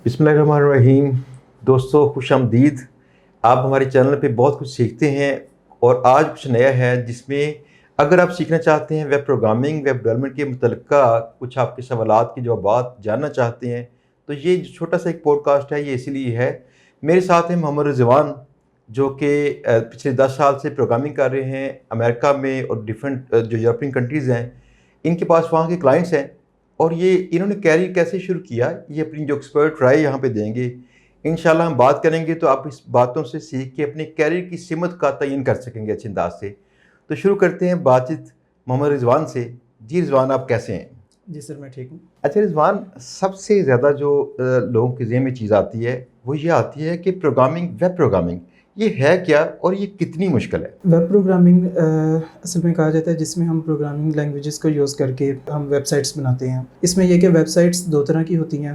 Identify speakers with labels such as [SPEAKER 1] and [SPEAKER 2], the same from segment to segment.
[SPEAKER 1] बिस्मिल्लाहिर्रहमानिर्रहीम। दोस्तों खुश आमदीद। आप हमारे चैनल पे बहुत कुछ सीखते हैं और आज कुछ नया है जिसमें अगर आप सीखना चाहते हैं वेब प्रोग्रामिंग, वेब डेवलपमेंट के मुतल्लिका कुछ आपके सवालात के जवाबात जानना चाहते हैं तो ये जो छोटा सा एक पॉडकास्ट है ये इसीलिए है। मेरे साथ हैं मोहम्मद रिजवान जो कि पिछले 10 साल से प्रोग्रामिंग कर रहे हैं अमेरिका में और डिफरेंट जो यूरोपियन कंट्रीज़ हैं, इनके पास वहाँ के क्लाइंट्स हैं और ये इन्होंने कैरियर कैसे शुरू किया ये अपनी जो एक्सपर्ट राय यहाँ पे देंगे। इंशाल्लाह हम बात करेंगे तो आप इस बातों से सीख के अपने कैरियर की सिमत का तयन कर सकेंगे अच्छे अंदाज से। तो शुरू करते हैं बातचीत मोहम्मद रिजवान से। जी रिजवान, आप कैसे हैं?
[SPEAKER 2] जी सर, मैं ठीक हूँ।
[SPEAKER 1] अच्छा रिजवान, सबसे ज़्यादा जो लोगों के ज़हन में चीज़ आती है वो ये आती है कि प्रोग्रामिंग, वेब प्रोग्रामिंग ये है क्या और ये कितनी मुश्किल है?
[SPEAKER 2] वेब प्रोग्रामिंग असल में कहा जाता है जिसमें हम प्रोग्रामिंग लैंग्वेजेस को यूज़ करके हम वेबसाइट्स बनाते हैं। इसमें यह कि वेबसाइट्स दो तरह की होती हैं।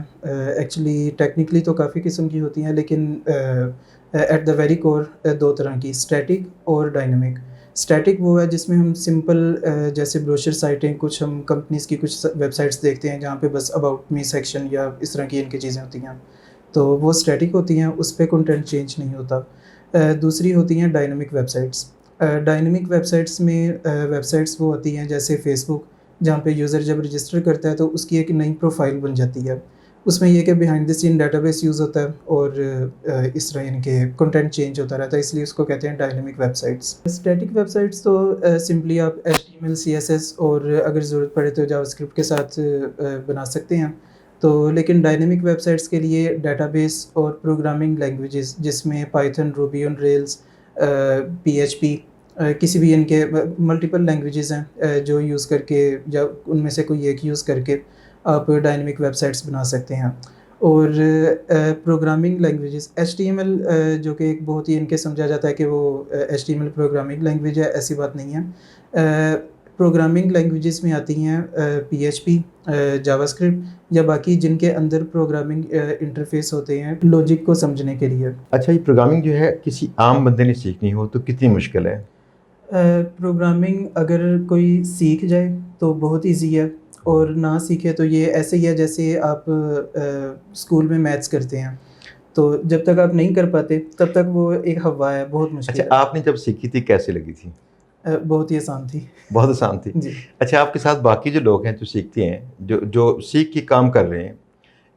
[SPEAKER 2] एक्चुअली टेक्निकली तो काफ़ी किस्म की होती हैं, लेकिन एट द वेरी कोर दो तरह की, स्टैटिक और डायनेमिक। स्टैटिक वो है जिसमें हम सिंपल जैसे ब्रोशर साइटें, कुछ हम कंपनीज़ की कुछ वेबसाइट्स देखते हैं जहाँ पे बस अबाउट मी सेक्शन या इस तरह की इनकी चीज़ें होती हैं, तो वो स्टैटिक होती हैं, उस पर कंटेंट चेंज नहीं होता। दूसरी होती हैं डायनेमिक वेबसाइट्स। डायनेमिक वेबसाइट्स में वेबसाइट्स वो होती हैं जैसे फ़ेसबुक, जहाँ पे यूज़र जब रजिस्टर करता है तो उसकी एक नई प्रोफाइल बन जाती है। उसमें यह कि behind the scene database use होता है और इस तरह इनके कंटेंट चेंज होता रहता है, इसलिए उसको कहते हैं डायनेमिक वेबसाइट्स। स्टैटिक वेबसाइट्स तो सिंपली आप HTML, CSS और अगर ज़रूरत पड़े तो जावास्क्रिप्ट के साथ बना सकते हैं। तो लेकिन डायनेमिक वेबसाइट्स के लिए डेटाबेस और प्रोग्रामिंग लैंग्वेजेस जिसमें Python, Ruby on rails, PHP, किसी भी इनके मल्टीपल लैंग्वेजेस हैं जो यूज़ करके, जब उनमें से कोई एक यूज़ करके आप डायनेमिक वेबसाइट्स बना सकते हैं। और प्रोग्रामिंग लैंग्वेजेस HTML जो कि एक बहुत ही इनके समझा जाता है कि वो HTML प्रोग्रामिंग लैंग्वेज है, ऐसी बात नहीं है। प्रोग्रामिंग लैंग्वेजेस में आती हैं PHP, जावास्क्रिप्ट या बाकी जिनके अंदर प्रोग्रामिंग इंटरफेस होते हैं लॉजिक को समझने के लिए।
[SPEAKER 1] अच्छा, ये प्रोग्रामिंग जो है किसी आम बंदे ने सीखनी हो तो कितनी मुश्किल है?
[SPEAKER 2] प्रोग्रामिंग अगर कोई सीख जाए तो बहुत ईजी है, और ना सीखे तो ये ऐसे ही है जैसे आप स्कूल में मैथ्स करते हैं, तो जब तक आप नहीं कर पाते तब तक वो एक हवा है, बहुत मुश्किल
[SPEAKER 1] अच्छा,
[SPEAKER 2] है।
[SPEAKER 1] आपने जब सीखी थी कैसे लगी थी?
[SPEAKER 2] बहुत ही आसान थी।
[SPEAKER 1] बहुत आसान थी।
[SPEAKER 2] जी।
[SPEAKER 1] अच्छा, आपके साथ बाकी जो लोग हैं जो सीखते हैं, जो जो सीख के काम कर रहे हैं,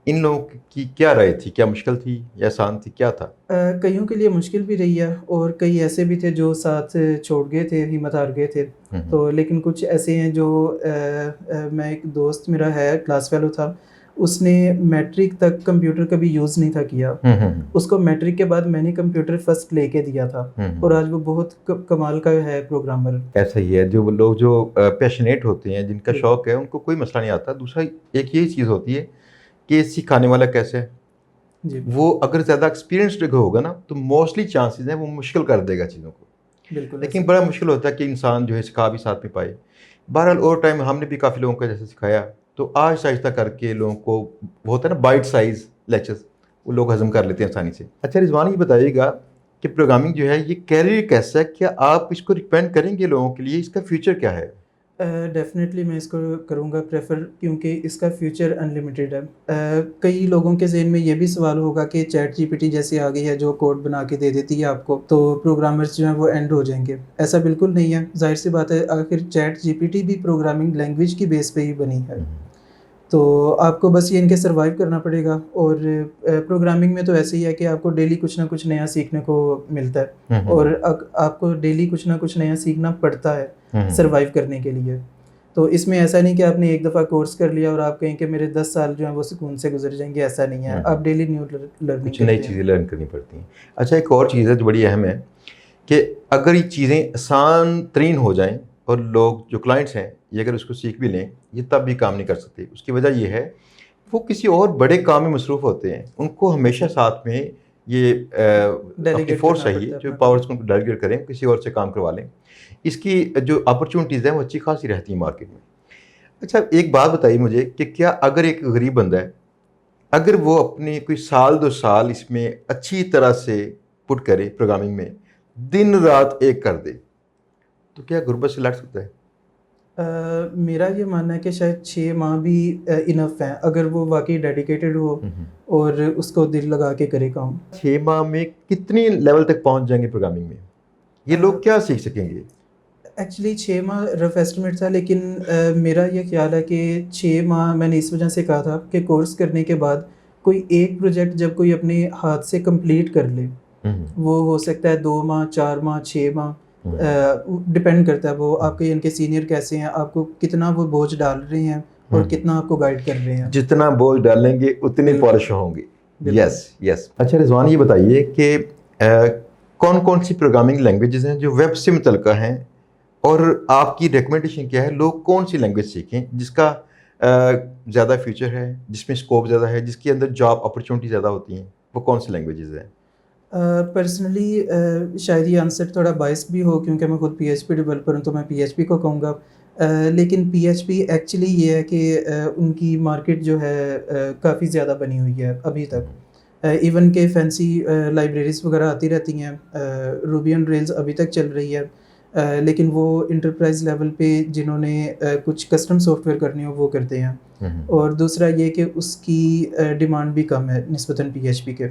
[SPEAKER 1] इन लोगों की क्या राय थी? क्या मुश्किल थी या आसान थी, क्या था?
[SPEAKER 2] कईयों के लिए मुश्किल भी रही है और कई ऐसे भी थे जो साथ छोड़ गए थे, हिम्मत हार गए थे। तो लेकिन कुछ ऐसे हैं जो मैं, एक दोस्त मेरा है, क्लास फेलो था, उसने मैट्रिक तक कंप्यूटर कभी यूज़ नहीं था किया। उसको मैट्रिक के बाद मैंने कंप्यूटर फर्स्ट लेके दिया था और आज वो बहुत कमाल का है प्रोग्रामर।
[SPEAKER 1] ऐसा ही है, जो लोग जो पैशनेट होते हैं, जिनका
[SPEAKER 2] जी।
[SPEAKER 1] शौक है, उनको कोई मसला नहीं आता। दूसरा एक यही चीज़ होती है कि सिखाने वाला कैसे है।
[SPEAKER 2] जी
[SPEAKER 1] वो अगर ज़्यादा एक्सपीरियंसड होगा ना तो मोस्टली चांसेस हैं वो मुश्किल कर देगा चीज़ों को।
[SPEAKER 2] बिल्कुल
[SPEAKER 1] लेकिन
[SPEAKER 2] ऐसे।
[SPEAKER 1] बड़ा मुश्किल होता है कि इंसान जो है सिखा भी साथ में पाए। बहरहाल ओवर टाइम हमने भी काफ़ी लोगों को जैसे सिखाया तो आहिस्ता आहिस्ता करके लोगों को, वो होता है ना बाइट साइज लेक्चर्स, वो लोग हजम कर लेते हैं आसानी से। अच्छा रिजवान, ये बताइएगा कि प्रोग्रामिंग जो है ये कैरियर कैसा है? क्या आप इसको रिकमेंड करेंगे लोगों के लिए? इसका फ्यूचर क्या है?
[SPEAKER 2] डेफ़िनेटली मैं इसको करूँगा प्रेफ़र, क्योंकि इसका फ्यूचर अनलिमिटेड है। कई लोगों के ज़हन में ये भी सवाल होगा कि चैट जीपीटी जैसी आ गई है जो कोड बना के दे देती है आपको, तो प्रोग्रामर्स जो हैं वो एंड हो जाएँगे। ऐसा बिल्कुल नहीं है, ज़ाहिर-सी बात है, आखिर चैट जीपीटी भी प्रोग्रामिंग लैंग्वेज की बेस पे ही बनी है। तो आपको बस ये इनके सर्वाइव करना पड़ेगा, और प्रोग्रामिंग में तो ऐसे ही है कि आपको डेली कुछ ना कुछ नया सीखने को मिलता है, और आपको डेली कुछ ना कुछ नया सीखना पड़ता है सर्वाइव करने के लिए। तो इसमें ऐसा नहीं कि आपने एक दफ़ा कोर्स कर लिया और आप कहें कि मेरे 10 साल जो हैं वो सुकून से गुजर जाएंगे, ऐसा नहीं है। आप डेली न्यू लर्निंग
[SPEAKER 1] कुछ नई
[SPEAKER 2] करते
[SPEAKER 1] चीज़ें
[SPEAKER 2] हैं।
[SPEAKER 1] लर्न करनी पड़ती हैं। अच्छा, एक और चीज़ है जो बड़ी अहम है कि अगर ये चीज़ें आसान तरीन हो जाएं और लोग जो क्लाइंट्स हैं ये अगर उसको सीख भी लें, ये तब भी काम नहीं कर सकते। उसकी वजह ये है वो किसी और बड़े काम में मसरूफ़ होते हैं। उनको हमेशा साथ में ये अपनी
[SPEAKER 2] डेलीगेट
[SPEAKER 1] फोर्स
[SPEAKER 2] करना
[SPEAKER 1] चाहिए
[SPEAKER 2] पड़ता है
[SPEAKER 1] जो
[SPEAKER 2] अपना
[SPEAKER 1] पावर्स
[SPEAKER 2] काम।
[SPEAKER 1] को डेलीगेट करें, किसी और से काम करवा लें। इसकी जो अपॉर्चुनिटीज़ हैं वो अच्छी खासी रहती हैं मार्केट में। अच्छा, एक बात बताइए मुझे कि क्या अगर एक गरीब बंदा है, अगर वो अपने कोई साल 2 साल इसमें अच्छी तरह से पुट करे प्रोग्रामिंग में, दिन रात एक कर दे, तो क्या गुर्बत से लड़ सकता है?
[SPEAKER 2] میرا یہ ماننا ہے کہ شاید 6 ماہ بھی انف ہیں اگر وہ واقعی ڈیڈیکیٹڈ ہو اور اس کو دل لگا کے کرے کام.
[SPEAKER 1] 6 ماہ میں کتنی لیول تک پہنچ جائیں گے پروگرامنگ میں؟ یہ لوگ کیا سیکھ سکیں گے؟
[SPEAKER 2] ایکچولی 6 ماہ رف ایسٹیمیٹ تھا، لیکن میرا یہ خیال ہے کہ 6 ماہ میں نے اس وجہ سے کہا تھا کہ کورس کرنے کے بعد کوئی ایک پروجیکٹ جب کوئی اپنے ہاتھ سے کمپلیٹ کر لے، وہ ہو سکتا ہے 2 ماہ 4 ماہ 6 ماہ، ڈپینڈ کرتا ہے وہ آپ کے ان کے سینئر کیسے ہیں، آپ کو کتنا وہ بوجھ ڈال رہے ہیں اور کتنا آپ کو گائیڈ کر رہے ہیں.
[SPEAKER 1] جتنا بوجھ ڈالیں گے اتنے پالش ہوں گے. یس یس. اچھا رضوان، یہ بتائیے کہ کون کون سی پروگرامنگ لینگویجز ہیں جو ویب سے متعلقہ ہیں، اور آپ کی ریکمنڈیشن کیا ہے لوگ کون سی لینگویج سیکھیں جس کا زیادہ فیوچر ہے، جس میں اسکوپ زیادہ ہے، جس کے اندر جاب اپرچونیٹی زیادہ ہوتی ہیں، وہ کون سی لینگویجز ہیں؟
[SPEAKER 2] پرسنلی شاید یہ آنسر تھوڑا باعث بھی ہو کیونکہ میں خود PHP ڈیولپر ہوں، تو میں PHP کو کہوں گا. لیکن PHP ایکچولی یہ ہے کہ ان کی مارکیٹ جو ہے کافی زیادہ بنی ہوئی ہے ابھی تک. ایون کہ فینسی لائبریریز وغیرہ آتی رہتی ہیں، روبی آن ریلز ابھی تک چل رہی ہے، لیکن وہ انٹرپرائز لیول پہ جنہوں نے کچھ کسٹم سافٹ ویئر کرنی ہو وہ کرتے ہیں. اور دوسرا یہ کہ اس کی ڈیمانڈ بھی کم ہے نسبتاً PHP کے.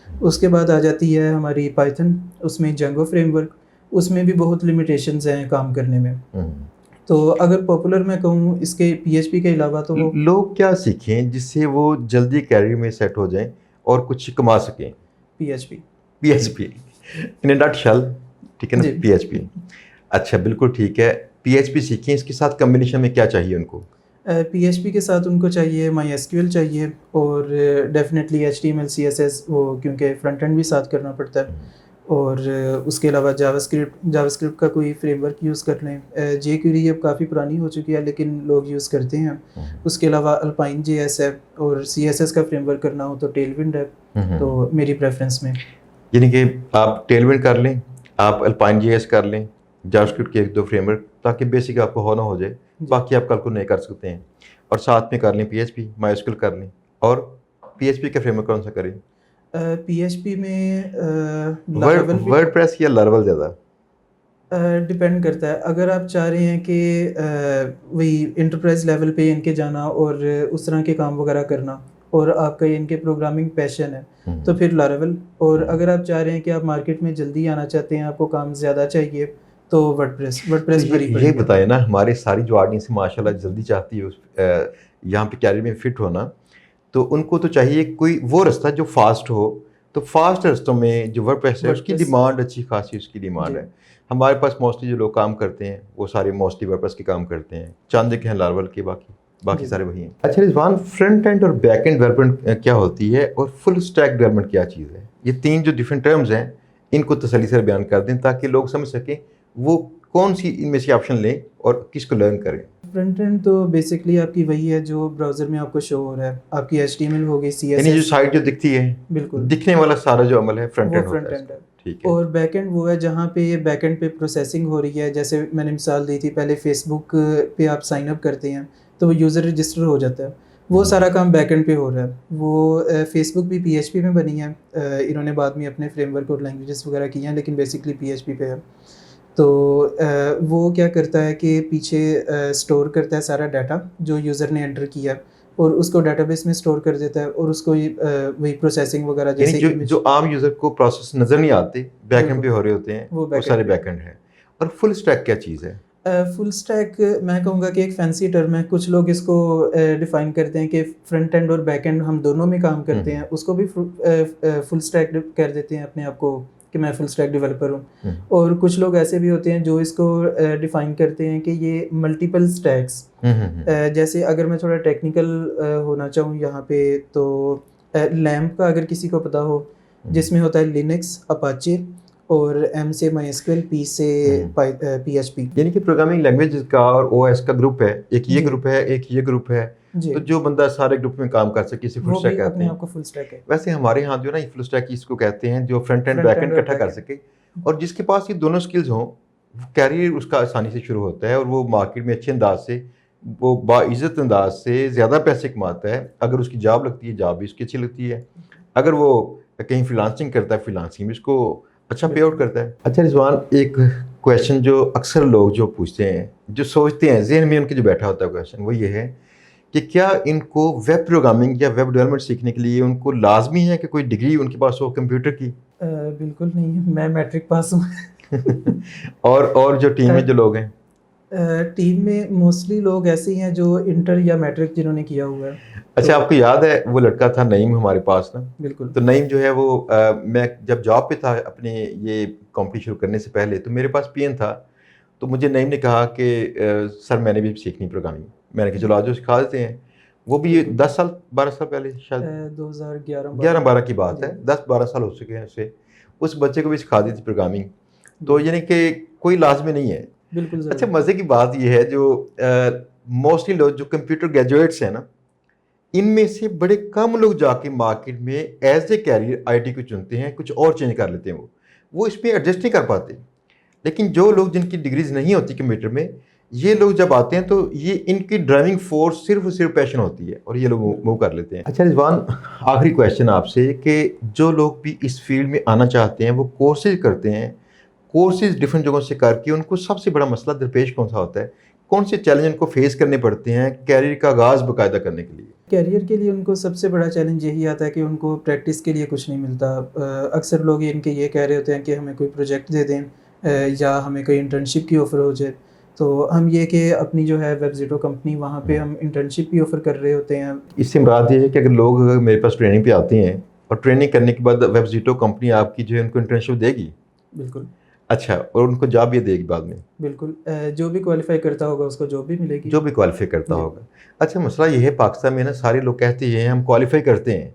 [SPEAKER 2] اس کے بعد آ جاتی ہے ہماری پائتھن، اس میں جنگو فریم ورک، اس میں بھی بہت لمیٹیشنز ہیں کام کرنے میں. تو اگر پاپولر میں کہوں اس کے PHP کے علاوہ تو وہ
[SPEAKER 1] لوگ کیا سیکھیں جس سے وہ جلدی کیریئر میں سیٹ ہو جائیں اور کچھ کما سکیں؟ PHP ان اے نٹ شل، ٹھیک ہے نا؟ PHP اچھا بالکل ٹھیک ہے. PHP سیکھیں، اس کے ساتھ کمبینیشن میں کیا چاہیے ان کو؟
[SPEAKER 2] PHP کے ساتھ ان کو چاہیے MySQL چاہیے، اور ڈیفینیٹلی HTML CSS، وہ کیونکہ فرنٹ اینڈ بھی ساتھ کرنا پڑتا ہے. اور اس کے علاوہ جاوا اسکرپٹ کا کوئی فریم ورک یوز کر لیں. jQuery اب کافی پرانی ہو چکی ہے لیکن لوگ یوز کرتے ہیں. اس کے علاوہ الپائن JS ہے، اور CSS کا فریم ورک کرنا ہو تو ٹیل ونڈ ہے. تو میری پریفرنس میں
[SPEAKER 1] یعنی کہ آپ ٹیل ونڈ کر لیں، آپ الپائن JS کر لیں، جاوا اسکرپٹ کے 1-2 فریم ورک، تاکہ بیسک آپ کو ہونا ہو جائے، باقی آپ کل کو نہیں کر سکتے ہیں. اور ساتھ میں کر لیں PHP MySQL کر لیں. اور PHP کا فریم ورک کون سا کریں؟
[SPEAKER 2] PHP میں
[SPEAKER 1] ورڈ پریس یا لاراول زیادہ؟
[SPEAKER 2] ڈپینڈ کرتا ہے. اگر آپ چاہ رہے ہیں کہ وہی انٹرپرائز لیول پہ ان کے جانا اور اس طرح کے کام وغیرہ کرنا، اور آپ کا ان کے پروگرامنگ پیشن ہے تو پھر لاراول. اور اگر آپ چاہ رہے ہیں کہ آپ مارکیٹ میں جلدی آنا چاہتے ہیں، آپ کو کام زیادہ چاہیے، تو ورڈ پریس
[SPEAKER 1] یہ بتائیں نا، ہمارے ساری جو آڈینس ماشاء اللہ جلدی چاہتی ہے یہاں پہ کیریئر میں فٹ ہونا، تو ان کو تو چاہیے کوئی وہ رستہ جو فاسٹ ہو. تو فاسٹ رستوں میں جو ورڈ پریس ہے اس کی ڈیمانڈ اچھی خاصی اس کی ڈیمانڈ ہے. ہمارے پاس موسٹلی جو لوگ کام کرتے ہیں وہ سارے موسٹلی ورڈ پریس کے کام کرتے ہیں، چاند کے ہیں لاراول کے، باقی سارے وہی ہیں. اچھا رضوان، فرنٹ اینڈ اور بیک اینڈ ڈیولپمنٹ کیا ہوتی ہے، اور فل اسٹیک ڈیولپمنٹ کیا چیز ہے؟ یہ 3 جو ڈفرینٹ ٹرمز ہیں ان کو تسلی سے بیان کر دیں تاکہ لوگ سمجھ سکیں وہ کون سی ان میں سے آپشن لیں اور کس کو لرن کریں.
[SPEAKER 2] فرنٹ اینڈ تو بیسکلی آپ کی وہی ہے جو براؤزر میں آپ کو شو ہو رہا ہے، آپ کی HTML ہوگی، CSS،
[SPEAKER 1] یعنی جو سائٹ جو دکھتی ہے،
[SPEAKER 2] بالکل
[SPEAKER 1] دکھنے والا سارا جو عمل ہے فرنٹ اینڈ
[SPEAKER 2] ہوتا ہے.
[SPEAKER 1] ٹھیک ہے.
[SPEAKER 2] اور بیک اینڈ وہ ہے جہاں پہ یہ بیک اینڈ پہ پروسیسنگ ہو رہی ہے. جیسے میں نے مثال دی تھی پہلے، فیس بک پہ آپ سائن اپ کرتے ہیں تو وہ یوزر رجسٹر ہو جاتا ہے، وہ سارا کام بیک اینڈ پہ ہو رہا ہے. وہ فیس بک بھی PHP میں بنی ہے، انہوں نے بعد میں اپنے فریم ورک اور لینگویجز وغیرہ کی ہیں، لیکن بیسکلی PHP پہ ہے. تو وہ کیا کرتا ہے کہ پیچھے اسٹور کرتا ہے سارا ڈیٹا جو یوزر نے انٹر کیا، اور اس کو ڈیٹا بیس میں اسٹور کر دیتا ہے، اور اس کو وہی پروسیسنگ وغیرہ جیسے
[SPEAKER 1] جو عام یوزر کو پروسیس نظر نہیں آتے بیک اینڈ پہ ہو رہے ہوتے ہیں وہ سارے بیک اینڈ ہیں. اور فل اسٹیک کیا چیز ہے؟
[SPEAKER 2] فل اسٹیک میں کہوں گا کہ ایک فینسی ٹرم ہے. کچھ لوگ اس کو ڈیفائن کرتے ہیں کہ فرنٹ اینڈ اور بیک اینڈ ہم دونوں میں کام کرتے ہیں، اس کو بھی فل اسٹیک کر دیتے ہیں اپنے آپ کو کہ میں فل اسٹیک ڈیولپر ہوں. اور کچھ لوگ ایسے بھی ہوتے ہیں جو اس کو ڈیفائن کرتے ہیں کہ یہ ملٹیپل اسٹیکس. جیسے اگر میں تھوڑا ٹیکنیکل ہونا چاہوں یہاں پہ، تو لیمپ کا اگر کسی کو پتہ ہو، جس میں ہوتا ہے لینکس، اپاچے، اور M سے MySQL، P سے PHP.
[SPEAKER 1] یعنی کہ پروگرامنگ لینگویج کا اور OS کا گروپ ہے، ایک یہ گروپ ہے، ایک یہ گروپ ہے. تو جو بندہ سارے گروپ میں کام کر سکے اسے فل اسٹیک کہتے ہیں. ویسے ہمارے ہاں جو نا فل اسٹیک اس کو کہتے ہیں جو فرنٹ اینڈ بیک اینڈ اکٹھا کر سکے، اور جس کے پاس یہ دونوں سکلز ہوں کیریئر اس کا آسانی سے شروع ہوتا ہے، اور وہ مارکیٹ میں اچھے انداز سے، وہ باعزت انداز سے زیادہ پیسے کماتا ہے. اگر اس کی جاب لگتی ہے، جاب بھی اس کی اچھی لگتی ہے. اگر وہ کہیں فریلانسنگ کرتا ہے، فریلانسنگ بھی اس کو اچھا پے آؤٹ کرتا ہے. اچھا رضوان، ایک क्वेश्चन जो अक्सर लोग जो पूछते हैं, जो सोचते हैं जहन में उनके जो बैठा होता है क्वेश्चन, वो ये है कि क्या इनको वेब प्रोग्रामिंग या वेब डेवलपमेंट सीखने के लिए उनको लाजमी है कि कोई डिग्री उनके पास हो कंप्यूटर की?
[SPEAKER 2] बिल्कुल नहीं है, मैं मैट्रिक पास हूँ।
[SPEAKER 1] और जो टीम में जो लोग हैं?
[SPEAKER 2] टीम में मोस्टली लोग ऐसे ही हैं जो इंटर या मैट्रिक जिन्होंने किया हुआ है।
[SPEAKER 1] अच्छा, आपको याद है वो लड़का था नईम हमारे पास ना?
[SPEAKER 2] बिल्कुल।
[SPEAKER 1] तो नईम जो है वो मैं जब जॉब पे था अपने ये कंपनी शुरू करने से पहले, तो मेरे पास पीएन था। तो मुझे नईम ने कहा कि सर मैंने भी सीखनी प्रोग्रामिंग। मैंने कहा चलो आज सिखा देते हैं। वो भी 10 साल 12 साल पहले, शायद 11-12 की बात है, 10-12 साल हो चुके हैं उसे। उस बच्चे को भी सिखा दी थी प्रोग्रामिंग। तो यानी कि कोई लाजमी नहीं है।
[SPEAKER 2] बिल्कुल।
[SPEAKER 1] अच्छा, मज़े की बात ये है जो मोस्टली लोग जो कंप्यूटर ग्रेजुएट्स हैं ना, इनमें से बड़े कम लोग जाके मार्केट में एज ए कैरियर आईटी को चुनते हैं, कुछ और चेंज कर लेते हैं। वो इसमें एडजस्ट नहीं कर पाते। लेकिन जो लोग जिनकी डिग्रीज नहीं होती कंप्यूटर में, ये लोग जब आते हैं तो ये इनकी ड्राइविंग फोर्स सिर्फ और सिर्फ पैशन होती है और ये लोग मूव कर लेते हैं। अच्छा रिजवान, आखिरी क्वेश्चन आपसे कि जो लोग भी इस फील्ड में आना चाहते हैं वो कोर्सेज करते हैं, कोर्सेज डिफरेंट जगहों से करके उनको सबसे बड़ा मसला दरपेश कौन सा होता है? कौन से चैलेंज उनको फेस करने पड़ते हैं कैरियर का आगाज़ बाकायदा करने के लिए?
[SPEAKER 2] कैरियर के लिए उनको सबसे बड़ा चैलेंज यही आता है कि उनको प्रैक्टिस के लिए कुछ नहीं मिलता। अक्सर लोग इनके ये कह रहे होते हैं कि हमें कोई प्रोजेक्ट दे दें या हमें कोई इंटर्नशिप की ऑफ़र हो जाए। तो हम ये कि अपनी जो है वेबज़ीरो कंपनी, वहाँ पे हम इंटर्नशिप भी ऑफ़र कर रहे होते हैं।
[SPEAKER 1] इससे मुराद ये है कि अगर लोग मेरे पास ट्रेनिंग पे आते हैं और ट्रेनिंग करने के बाद वेबज़ीरो कंपनी आपकी जो है उनको इंटर्नशिप देगी?
[SPEAKER 2] बिल्कुल।
[SPEAKER 1] अच्छा, और उनको जॉब भी देगी बाद में?
[SPEAKER 2] बिल्कुल। जो भी क्वालिफ़ाई करता होगा उसको जॉब भी मिलेगी।
[SPEAKER 1] जो भी क्वालिफाई करता
[SPEAKER 2] जी।
[SPEAKER 1] होगा। अच्छा, मसला ये है पाकिस्तान में ना, सारे लोग कहते हैं हम क्वालिफाई करते हैं,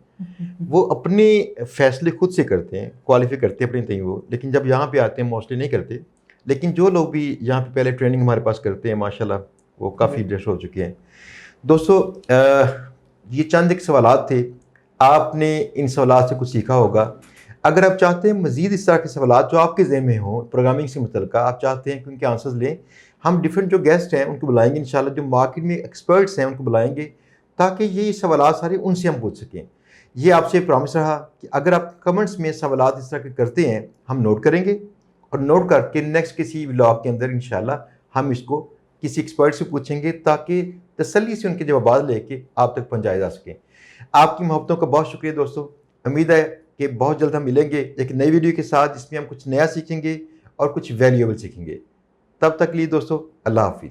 [SPEAKER 1] वो अपने फैसले खुद से करते हैं, क्वालिफाई करते हैं अपनी तय वो, लेकिन जब यहाँ पे आते हैं मोस्टली नहीं करते। लेकिन जो लोग भी यहाँ पे पहले ट्रेनिंग हमारे पास करते हैं माशाल्लाह वो काफ़ी इंटरेस्ट हो चुके हैं। दोस्तों ये चंद एक सवालात थे, आपने इन सवालात से कुछ सीखा होगा। अगर आप चाहते हैं मज़ीद इस तरह के सवालात जो आपके ज़हन में हों प्रोग्रामिंग से मुतल्लिक़, आप चाहते हैं कि उनके आंसर्स लें, हम डिफरेंट जो गेस्ट हैं उनको बुलाएंगे इंशाल्लाह, जो मार्केट में एक्सपर्ट्स हैं उनको बुलाएंगे ताकि ये सवालात सारे उनसे हम पूछ सकें। ये आपसे प्रॉमिस रहा कि अगर आप कमेंट्स में सवालात इस तरह के करते हैं हम नोट करेंगे और नोट करके नेक्स्ट किसी व्लॉग के अंदर इंशाल्लाह हम इसको किसी एक्सपर्ट से पूछेंगे ताकि तसल्ली से उनके जवाब लेके आप तक पहुँचाए जा सकें। आपकी मोहब्बतों का बहुत शुक्रिया दोस्तों। उम्मीद है कि बहुत जल्द हम मिलेंगे एक नई वीडियो के साथ जिसमें हम कुछ नया सीखेंगे और कुछ वैल्यूएबल सीखेंगे। तब तक के लिए दोस्तों अल्लाह हाफिज़।